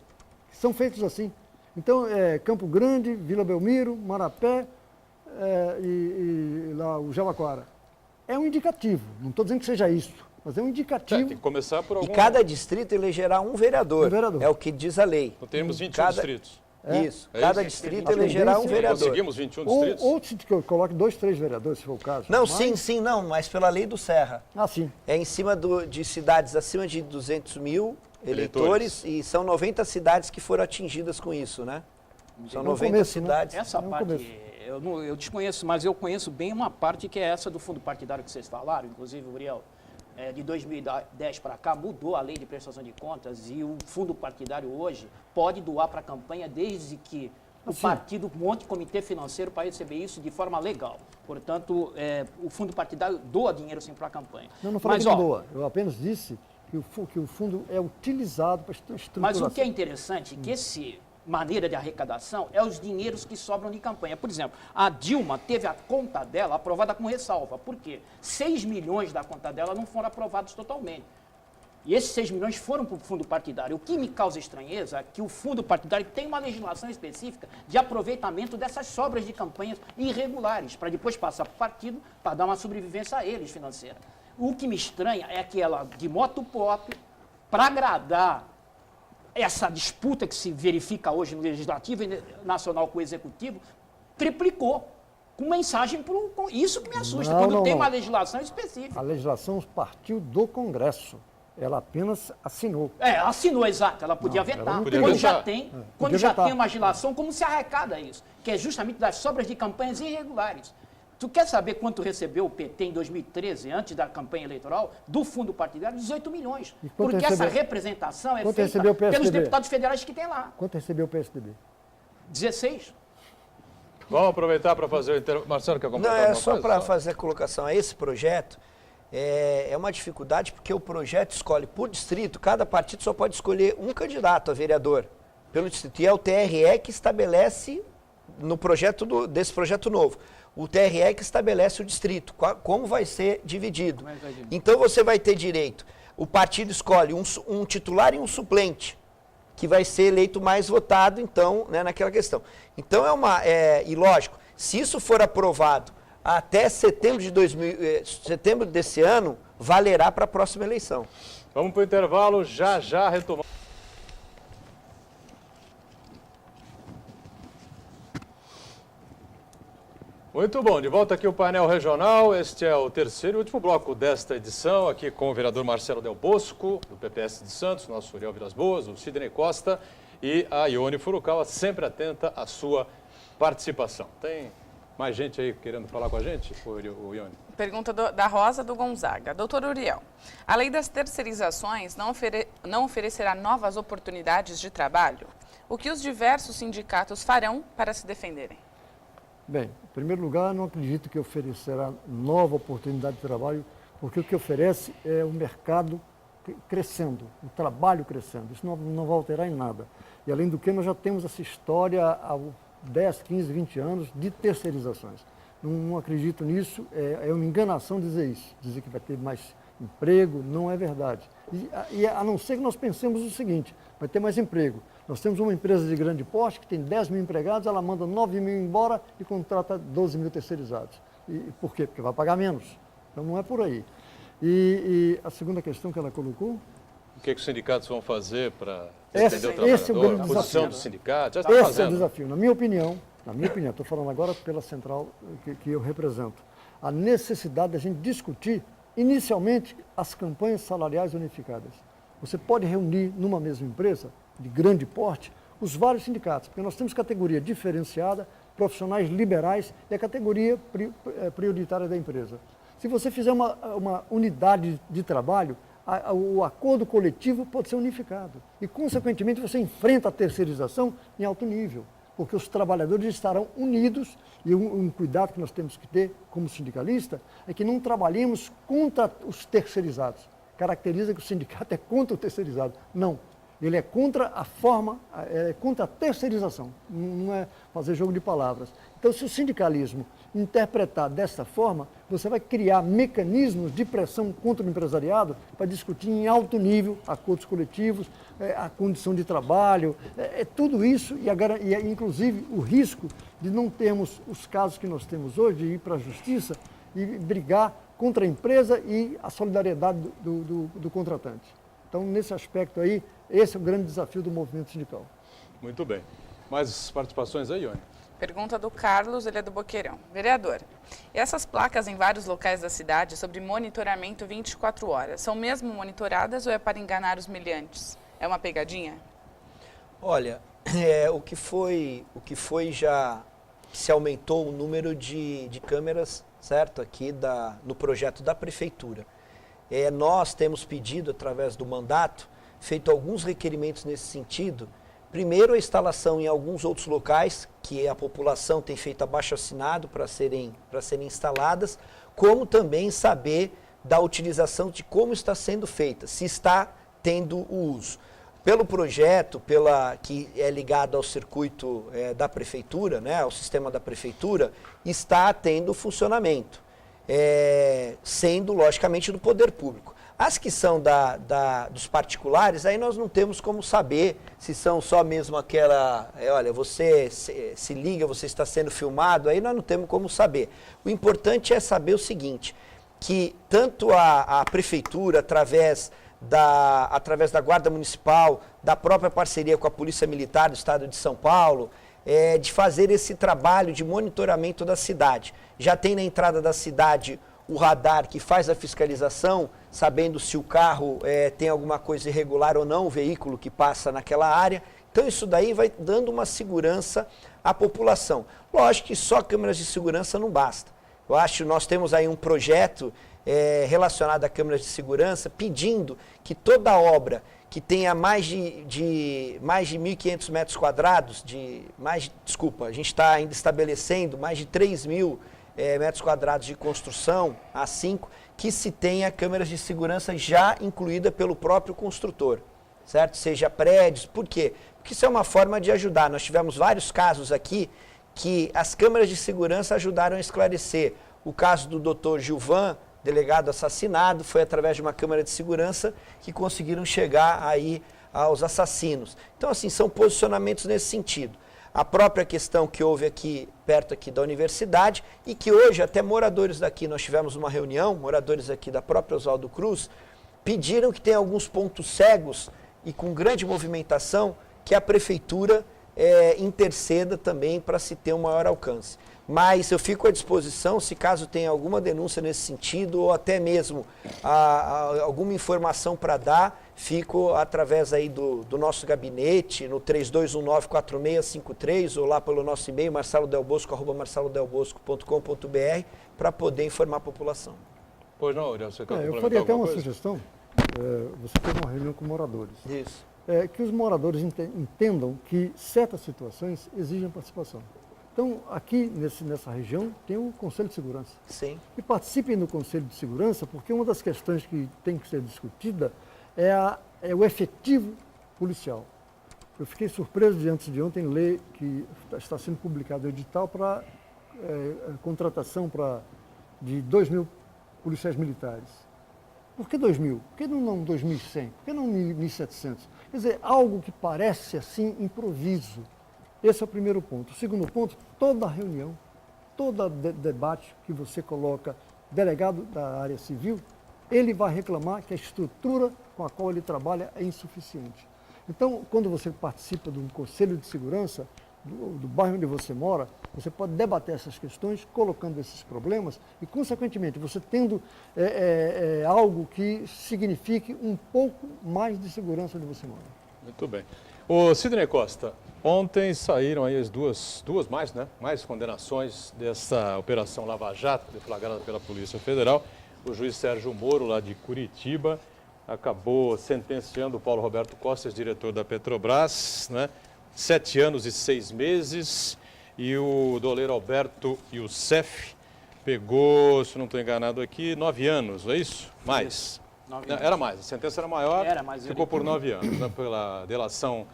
Speaker 3: que são feitos assim. Então, Campo Grande, Vila Belmiro, Marapé e lá o Jabaquara. É um indicativo, não estou dizendo que seja isso, mas é um indicativo.
Speaker 1: Tem que começar por algum...
Speaker 2: E cada distrito elegerá um vereador. É o que diz a lei.
Speaker 1: Então temos 21 distritos.
Speaker 2: Isso. Cada distrito elegerá um vereador.
Speaker 1: Conseguimos 21 distritos?
Speaker 3: Ou se coloque 2, 3 vereadores, se for o caso.
Speaker 2: Não, sim, mas pela lei do Serra.
Speaker 3: Ah, sim.
Speaker 2: É em cima de cidades acima de 200 mil eleitores e são 90 cidades que foram atingidas com isso, né? São 90 cidades.
Speaker 4: Essa parte eu desconheço, mas eu conheço bem uma parte que é essa do fundo partidário que vocês falaram, inclusive, Uriel. De 2010 para cá, mudou a lei de prestação de contas e o fundo partidário hoje pode doar para a campanha desde que o partido monte comitê financeiro para receber isso de forma legal. Portanto, o fundo partidário doa dinheiro sim para a campanha.
Speaker 3: Não falei que não doa. Eu apenas disse que o fundo é utilizado para estruturação.
Speaker 4: Mas o que é interessante é que esse maneira de arrecadação é os dinheiros que sobram de campanha. Por exemplo, a Dilma teve a conta dela aprovada com ressalva. Por quê? 6 milhões da conta dela não foram aprovados totalmente. E esses 6 milhões foram para o fundo partidário. O que me causa estranheza é que o fundo partidário tem uma legislação específica de aproveitamento dessas sobras de campanhas irregulares, para depois passar para o partido, para dar uma sobrevivência a eles financeira. O que me estranha é que ela, de moto pop, para agradar essa disputa que se verifica hoje no Legislativo Nacional com o Executivo, triplicou com mensagem para o... Isso que me assusta, quando tem uma legislação específica.
Speaker 3: A legislação partiu do Congresso. Ela apenas assinou.
Speaker 4: Assinou, exato. Ela podia vetar. Quando já tem uma legislação, como se arrecada isso? Que é justamente das sobras de campanhas irregulares. Tu quer saber quanto recebeu o PT em 2013, antes da campanha eleitoral, do fundo partidário? 18 milhões. Porque essa representação é feita pelos deputados federais que tem lá.
Speaker 3: Quanto recebeu o PSDB?
Speaker 4: 16.
Speaker 1: Vamos aproveitar para fazer o intervalo. Marcelo, quer completar
Speaker 2: alguma coisa? Não, é só para fazer a colocação a esse projeto. É uma dificuldade porque o projeto escolhe por distrito, cada partido só pode escolher um candidato a vereador pelo distrito. E é o TRE que estabelece, no projeto desse projeto novo, o TRE que estabelece o distrito, como vai ser dividido. Então você vai ter direito, o partido escolhe um titular e um suplente, que vai ser eleito mais votado, então, né, naquela questão. Então e lógico, se isso for aprovado até setembro desse ano, valerá para a próxima eleição.
Speaker 1: Vamos para o intervalo, já retomamos. Muito bom, de volta aqui o painel regional. Este é o terceiro e último bloco desta edição, aqui com o vereador Marcelo Del Bosco, do PPS de Santos, nosso Uriel Vilas Boas, o Sidney Costa e a Ione Furukawa, sempre atenta à sua participação. Tem mais gente aí querendo falar com a gente, o Ione?
Speaker 5: Pergunta da Rosa do Gonzaga. Doutor Uriel, a lei das terceirizações não oferecerá novas oportunidades de trabalho? O que os diversos sindicatos farão para se defenderem?
Speaker 3: Bem, em primeiro lugar, não acredito que oferecerá nova oportunidade de trabalho, porque o que oferece é o mercado crescendo, o trabalho crescendo. Isso não vai alterar em nada. E, além do que, nós já temos essa história há 10, 15, 20 anos de terceirizações. Não acredito nisso, é uma enganação dizer isso, dizer que vai ter mais emprego, não é verdade. E a não ser que nós pensemos o seguinte, vai ter mais emprego. Nós temos uma empresa de grande porte que tem 10 mil empregados, ela manda 9 mil embora e contrata 12 mil terceirizados. E por quê? Porque vai pagar menos. Então não é por aí. E a segunda questão que ela colocou...
Speaker 1: O que os sindicatos vão fazer para
Speaker 3: defender o trabalhador? Esse é o grande desafio.
Speaker 1: A posição do sindicato, já está fazendo.
Speaker 3: Esse é o desafio. Na minha opinião, estou falando agora pela central que eu represento, a necessidade da gente discutir, inicialmente, as campanhas salariais unificadas. Você pode reunir numa mesma empresa, de grande porte, os vários sindicatos, porque nós temos categoria diferenciada, profissionais liberais e a categoria prioritária da empresa. Se você fizer uma unidade de trabalho, o acordo coletivo pode ser unificado e, consequentemente, você enfrenta a terceirização em alto nível, porque os trabalhadores estarão unidos e um cuidado que nós temos que ter como sindicalista é que não trabalhemos contra os terceirizados. Caracteriza que o sindicato é contra o terceirizado. Não. Ele é contra a forma, é contra a terceirização, não é fazer jogo de palavras. Então, se o sindicalismo interpretar dessa forma, você vai criar mecanismos de pressão contra o empresariado para discutir em alto nível acordos coletivos, a condição de trabalho, tudo isso e inclusive o risco de não termos os casos que nós temos hoje, de ir para a justiça e brigar contra a empresa e a solidariedade do contratante. Então, nesse aspecto aí, esse é o grande desafio do movimento sindical.
Speaker 1: Muito bem. Mais participações aí, Ione?
Speaker 5: Pergunta do Carlos, ele é do Boqueirão. Vereador, essas placas em vários locais da cidade sobre monitoramento 24 horas, são mesmo monitoradas ou é para enganar os milhantes? É uma pegadinha?
Speaker 2: Olha, o que foi já se aumentou o número de câmeras, certo, aqui no projeto da Prefeitura. Nós temos pedido, através do mandato, feito alguns requerimentos nesse sentido. Primeiro, a instalação em alguns outros locais, que a população tem feito abaixo-assinado para serem instaladas, como também saber da utilização de como está sendo feita, se está tendo o uso. Pelo projeto, que é ligado ao circuito da Prefeitura, né, ao sistema da Prefeitura, está tendo funcionamento, sendo, logicamente, do poder público. As que são dos particulares, aí nós não temos como saber se são só mesmo aquela, olha, você se liga, você está sendo filmado, aí nós não temos como saber. O importante é saber o seguinte, que tanto a Prefeitura, através da Guarda Municipal, da própria parceria com a Polícia Militar do Estado de São Paulo, de fazer esse trabalho de monitoramento da cidade. Já tem na entrada da cidade o radar que faz a fiscalização, sabendo se o carro tem alguma coisa irregular ou não, o veículo que passa naquela área. Então isso daí vai dando uma segurança à população. Lógico que só câmeras de segurança não basta. Eu acho que nós temos aí um projeto relacionado a câmeras de segurança, pedindo que toda obra que tenha mais de 1.500 metros quadrados, a gente está ainda estabelecendo mais de 3.000 metros quadrados de construção, A5, que se tenha câmeras de segurança já incluída pelo próprio construtor, certo? Seja prédios, por quê? Porque isso é uma forma de ajudar. Nós tivemos vários casos aqui que as câmeras de segurança ajudaram a esclarecer. O caso do Dr. Gilvan, delegado assassinado, foi através de uma câmera de segurança que conseguiram chegar aí aos assassinos. Então, assim, são posicionamentos nesse sentido. A própria questão que houve aqui, perto aqui da universidade, e que hoje até moradores daqui, nós tivemos uma reunião, moradores aqui da própria Oswaldo Cruz, pediram que tem alguns pontos cegos e com grande movimentação, que a Prefeitura interceda também para se ter um maior alcance. Mas eu fico à disposição, se caso tenha alguma denúncia nesse sentido, ou até mesmo alguma informação para dar, fico através aí do nosso gabinete, no 3219-4653, ou lá pelo nosso e-mail, marcelodelbosco@marcelodelbosco.com.br, para poder informar a população.
Speaker 1: Pois não, Uriel, você quer
Speaker 3: Eu
Speaker 1: complementar
Speaker 3: faria até
Speaker 1: alguma
Speaker 3: uma
Speaker 1: coisa?
Speaker 3: sugestão. Você teve uma reunião com moradores.
Speaker 2: Isso.
Speaker 3: Que os moradores entendam que certas situações exigem participação. Então, aqui nessa região tem o Conselho de Segurança.
Speaker 2: Sim.
Speaker 3: E participem do Conselho de Segurança, porque uma das questões que tem que ser discutida é o efetivo policial. Eu fiquei surpreso de antes de ontem ler que está sendo publicado o edital para contratação de 2.000 policiais militares. Por que 2.000? Por que não 2.100? Por que não 1.700? Quer dizer, algo que parece assim improviso. Esse é o primeiro ponto. O segundo ponto, toda reunião, todo debate que você coloca delegado da área civil, ele vai reclamar que a estrutura com a qual ele trabalha é insuficiente. Então, quando você participa de um conselho de segurança do bairro onde você mora, você pode debater essas questões, colocando esses problemas e, consequentemente, você tendo algo que signifique um pouco mais de segurança onde você mora.
Speaker 1: Muito bem. Ô, Sidney Costa, ontem saíram aí as duas mais condenações dessa Operação Lava Jato, deflagrada pela Polícia Federal. O juiz Sérgio Moro, lá de Curitiba, acabou sentenciando o Paulo Roberto Costa, diretor da Petrobras, 7 anos e 6 meses. E o doleiro Alberto Youssef pegou, se não estou enganado aqui, 9 anos, não é isso? Mais.
Speaker 4: 9
Speaker 1: Não,
Speaker 4: anos.
Speaker 1: era mais, a sentença era maior,
Speaker 4: Era, mas
Speaker 1: ficou
Speaker 4: ele-
Speaker 1: por 9 anos, né, pela delação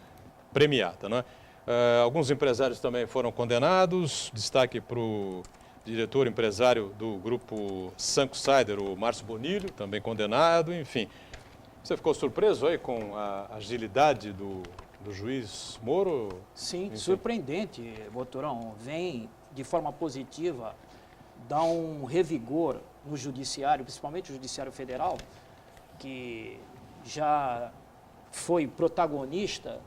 Speaker 1: premiada. Né? Alguns empresários também foram condenados, destaque para o diretor empresário do grupo Sunksider, o Márcio Bonilho, também condenado, enfim. Você ficou surpreso aí com a agilidade do juiz Moro?
Speaker 4: Sim,
Speaker 1: Enfim.
Speaker 4: surpreendente, Boturão. Vem de forma positiva, dá um revigor no judiciário, principalmente o judiciário federal, que já foi protagonista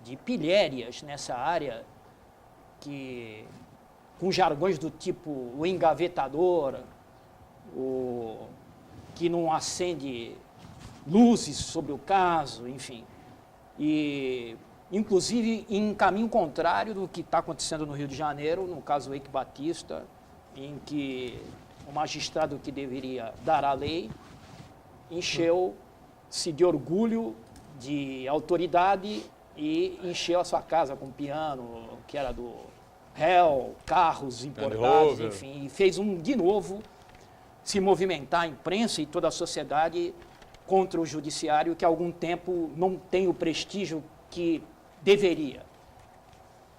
Speaker 4: de pilhérias nessa área, que com jargões do tipo o engavetador, o que não acende luzes sobre o caso, enfim. E, inclusive, em caminho contrário do que está acontecendo no Rio de Janeiro, no caso Eike Batista, em que o magistrado que deveria dar a lei encheu-se de orgulho, de autoridade e encheu a sua casa com piano, que era do réu, carros importados,
Speaker 1: Rover.
Speaker 4: enfim, e fez de novo se movimentar a imprensa e toda a sociedade contra o judiciário, que há algum tempo não tem o prestígio que deveria.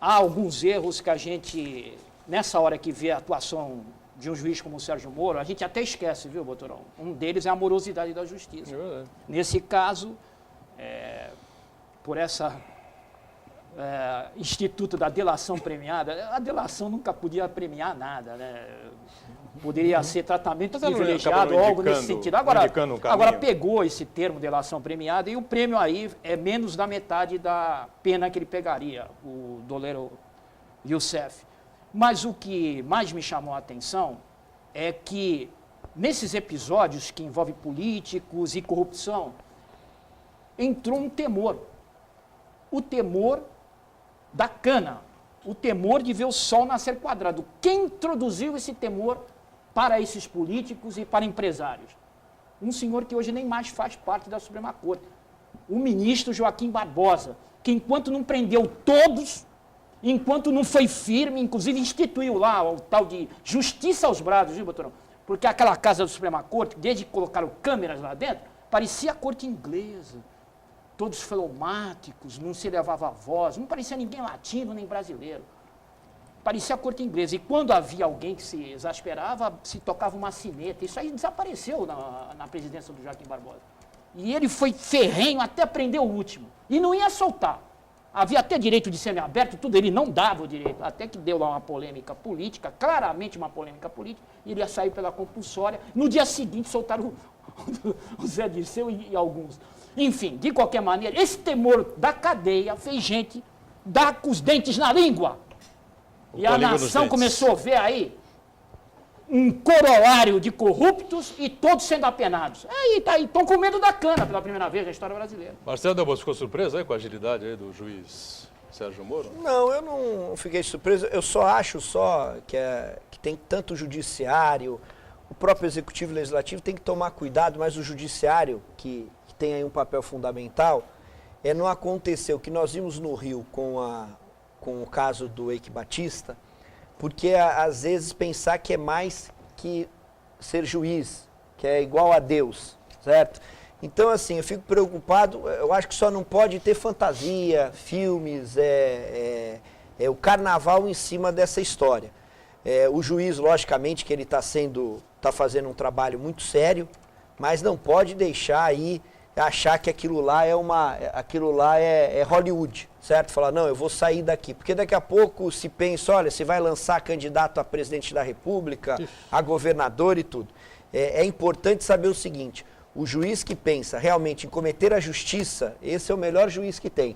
Speaker 4: Há alguns erros que a gente, nessa hora que vê a atuação de um juiz como o Sérgio Moro, a gente até esquece, viu, Boturão? Um deles é a morosidade da justiça.
Speaker 1: É verdade.
Speaker 4: Nesse caso, por essa instituto da delação premiada, a delação nunca podia premiar nada, né? Poderia ser tratamento
Speaker 1: Mas ela não
Speaker 4: privilegiado
Speaker 1: acaba
Speaker 4: ou
Speaker 1: não
Speaker 4: algo nesse
Speaker 1: indicando-
Speaker 4: sentido. Agora,
Speaker 1: indicando um caminho?
Speaker 4: agora pegou esse termo delação premiada e o prêmio aí é menos da metade da pena que ele pegaria, o doleiro Youssef. Mas o que mais me chamou a atenção é que nesses episódios que envolvem políticos e corrupção, entrou um temor. O temor da cana, o temor de ver o sol nascer quadrado. Quem introduziu esse temor para esses políticos e para empresários? Um senhor que hoje nem mais faz parte da Suprema Corte. O ministro Joaquim Barbosa, que enquanto não prendeu todos, enquanto não foi firme, inclusive instituiu lá o tal de justiça aos braços, viu, Boturão? Porque aquela casa da Suprema Corte, desde que colocaram câmeras lá dentro, parecia a corte inglesa. Todos fleumáticos, não se levava a voz, não parecia ninguém latino nem brasileiro. Parecia a corte inglesa. E quando havia alguém que se exasperava, se tocava uma sineta. Isso aí desapareceu na presidência do Joaquim Barbosa. E ele foi ferrenho até prender o último. E não ia soltar. Havia até direito de semiaberto, tudo, ele não dava o direito. Até que deu lá uma polêmica política, claramente uma polêmica política, e ele ia sair pela compulsória. No dia seguinte soltaram o Zé Dirceu e alguns. Enfim, de qualquer maneira, esse temor da cadeia fez gente dar com os dentes na língua. E a nação começou a ver aí um corolário de corruptos e todos sendo apenados. Aí, tá aí, estão com medo da cana pela primeira vez na história brasileira.
Speaker 1: Marcelo Delbos ficou surpreso aí com a agilidade aí do juiz Sérgio Moro?
Speaker 2: Não, eu não fiquei surpreso. Eu só acho que tem tanto judiciário, o próprio executivo e legislativo tem que tomar cuidado, mas o judiciário, que tem aí um papel fundamental, não acontecer o que nós vimos no Rio com o caso do Eike Batista, porque às vezes pensar que é mais que ser juiz, que é igual a Deus, certo? Então, assim, eu fico preocupado, eu acho que só não pode ter fantasia, filmes, o carnaval em cima dessa história. O juiz, logicamente, que ele está fazendo um trabalho muito sério, mas não pode deixar aí achar que aquilo lá é Hollywood, certo? Falar, não, eu vou sair daqui. Porque daqui a pouco se pensa, olha, você vai lançar candidato a presidente da República, a governador e tudo. É importante saber o seguinte, o juiz que pensa realmente em cometer a justiça, esse é o melhor juiz que tem.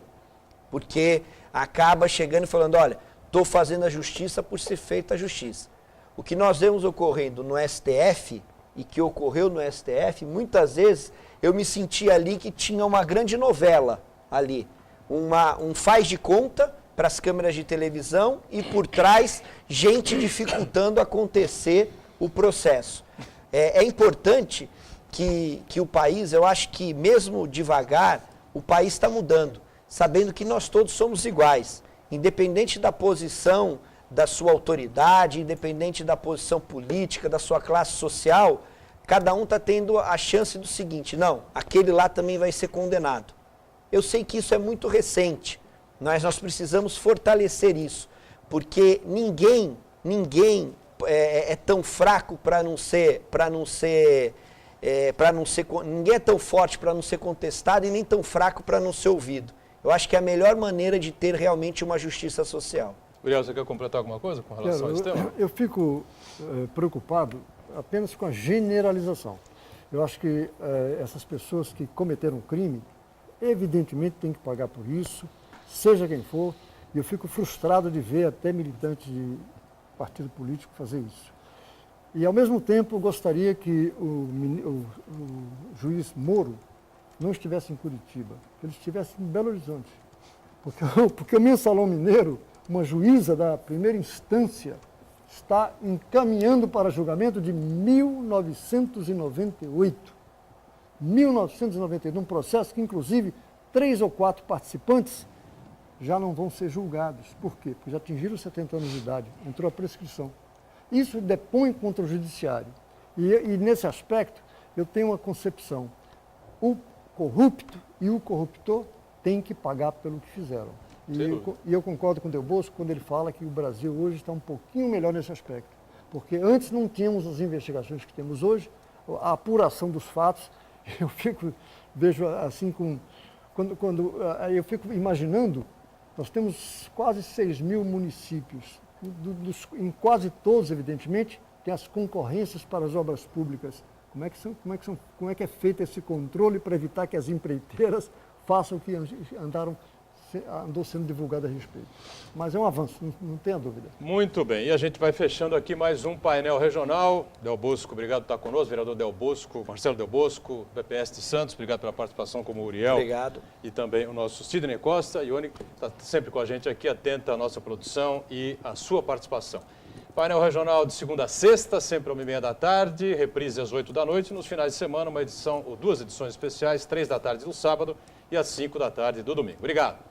Speaker 2: Porque acaba chegando e falando, olha, estou fazendo a justiça por ser feita a justiça. O que nós vemos ocorrendo no STF, e que ocorreu no STF, muitas vezes eu me senti ali que tinha uma grande novela ali. Um faz de conta para as câmeras de televisão e por trás gente dificultando acontecer o processo. É importante que o país, eu acho que mesmo devagar, o país está mudando, sabendo que nós todos somos iguais, independente da posição da sua autoridade, independente da posição política, da sua classe social, cada um está tendo a chance do seguinte, não, aquele lá também vai ser condenado. Eu sei que isso é muito recente, mas nós precisamos fortalecer isso, porque ninguém é tão fraco ninguém é tão forte para não ser contestado e nem tão fraco para não ser ouvido. Eu acho que é a melhor maneira de ter realmente uma justiça social.
Speaker 1: Uriel, você quer completar alguma coisa com relação a esse tema?
Speaker 3: Eu fico preocupado apenas com a generalização. Eu acho que essas pessoas que cometeram crime, evidentemente têm que pagar por isso, seja quem for, e eu fico frustrado de ver até militantes de partido político fazer isso. E, ao mesmo tempo, gostaria que o juiz Moro não estivesse em Curitiba, que ele estivesse em Belo Horizonte. Porque o Mensalão Mineiro, uma juíza da primeira instância, está encaminhando para julgamento de 1998. 1998, um processo que, inclusive, 3 ou 4 participantes já não vão ser julgados. Por quê? Porque já atingiram 70 anos de idade, entrou a prescrição. Isso depõe contra o judiciário. E nesse aspecto, eu tenho uma concepção. O corrupto e o corruptor têm que pagar pelo que fizeram. E eu concordo com o Del Bosco quando ele fala que o Brasil hoje está um pouquinho melhor nesse aspecto. Porque antes não tínhamos as investigações que temos hoje, a apuração dos fatos. Vejo assim, quando eu fico imaginando, nós temos quase 6 mil municípios. Em quase todos, evidentemente, tem as concorrências para as obras públicas. Como é que é feito esse controle para evitar que as empreiteiras façam o que andou sendo divulgado a respeito? Mas é um avanço, não tenha dúvida.
Speaker 1: Muito bem, e a gente vai fechando aqui mais um painel regional. Del Bosco, obrigado por estar conosco, vereador Del Bosco, Marcelo Del Bosco, PPS de Santos, obrigado pela participação, como o Uriel.
Speaker 2: Obrigado.
Speaker 1: E também o nosso Sidney Costa. Ione está sempre com a gente aqui, atenta à nossa produção e à sua participação. Painel regional de segunda a sexta, sempre às 1h30 da tarde, reprise às 8 da noite. Nos finais de semana, uma edição ou 2 edições especiais, 3 da tarde do sábado e às 5 da tarde do domingo. Obrigado.